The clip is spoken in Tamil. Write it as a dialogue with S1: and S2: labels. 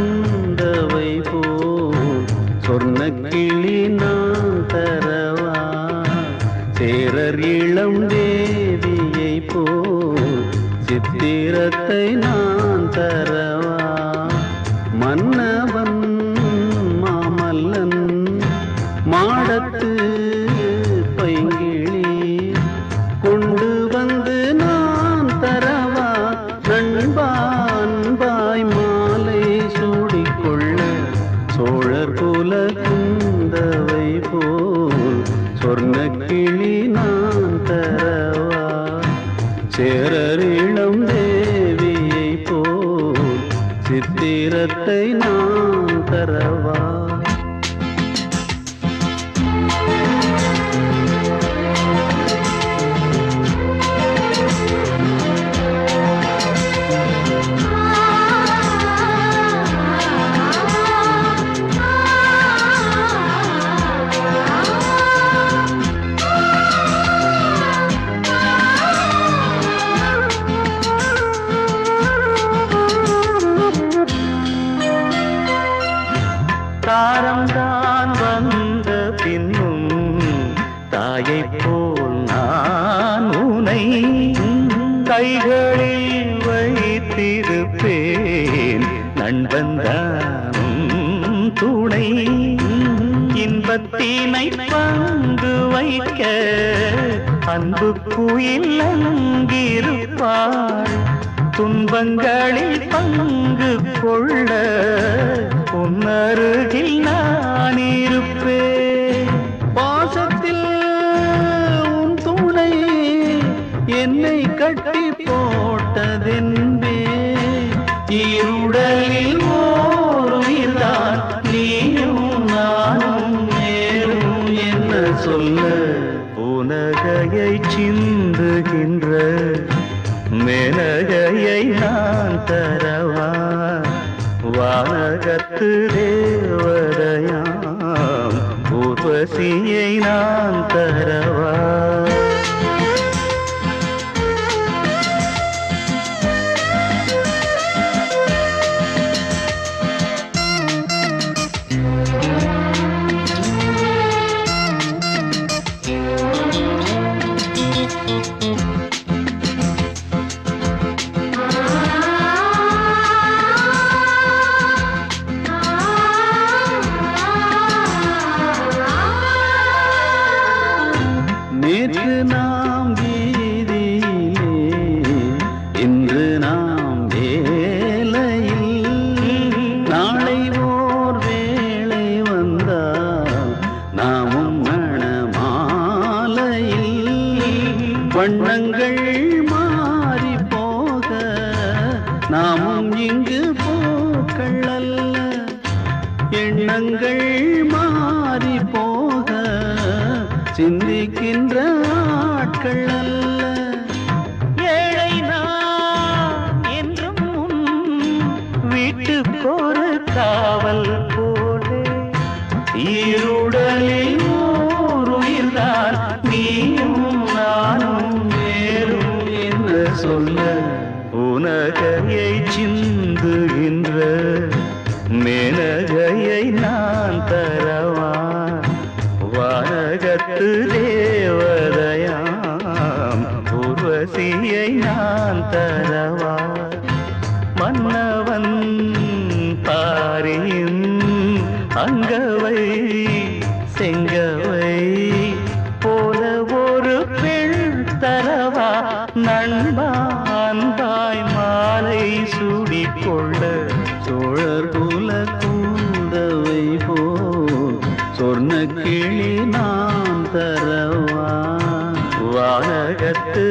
S1: குந்தவை போல் சொர்ண கிளி நான் தரவா சேரர் இளம் தேவியை போல் சித்திரத்தை நான் தரவா மன்னவன் மாமல்லன் மாடத்து பைங்கிளி கொண்டு வந்து நான் தரவா நண்பான்பாய் மாலை சூடிக்கொள்ள சோழர் குல குந்தவை போல் சொர்ண கிளி நான் தரவா சேரர் இளம் தேவியை போல் சித்திரத்தை நான் தரவா தாரம்தான் வந்த பின்னும் தாயை போல் நான் உனை கைகளில் வைத்திருப்பேன் நண்பன்தானும் துணை இன்பத்தினை பங்கு வைக்க அன்பு குயில் அங்கிருப்பாள் துன்பங்களில் பங்கு கொள்ள உன்னருகில் நான் இருப்பேன் பாசத்தில் உன் துணை என்னை கட்டி போட்டதென்பே இருடலில் ஓருயிர்தான் நீயும் நானும் மேலும் என்ன சொல்ல உனகையை சிந்துகின்ற மேனகையை நான் தரவா வானகத்து தேவதையாம் ஊர்வசியை நான் தரவா நேற்று நாம் வீதியிலே இன்று நாம் வேலையில் நாளை ஓர் வேளை வந்தால் நாமும் மணமாலையில் வண்ணங்கள் மாறி போக நாமும் இங்கு போக்கள் அல்ல எண்ணங்கள் மாறி போக சிந்திக்கின்ற ஆட்கள் அல்ல ஏழை நான் என்றும் உன் வீட்டுக்கொரு காவல் போலே ஈருடலில் ஓருயிர்தான் நீயும் நானும் வேறும் என்று சொல்ல உனகையை சிந்துகின்ற மேனகையை நான் தரவா வானகத்து தேவதையாம் ஊர்வசியை நான் தரவா மன்னவன் பாரியின் அங்கவை செங்கவை போல ஒரு பெண் தரவா நண்பான்பாய் மாலை சூடிக்கொள்ள சோழர் குல குந்தவை போல் சொர்ண கிளி நான் தரவா வானகத்து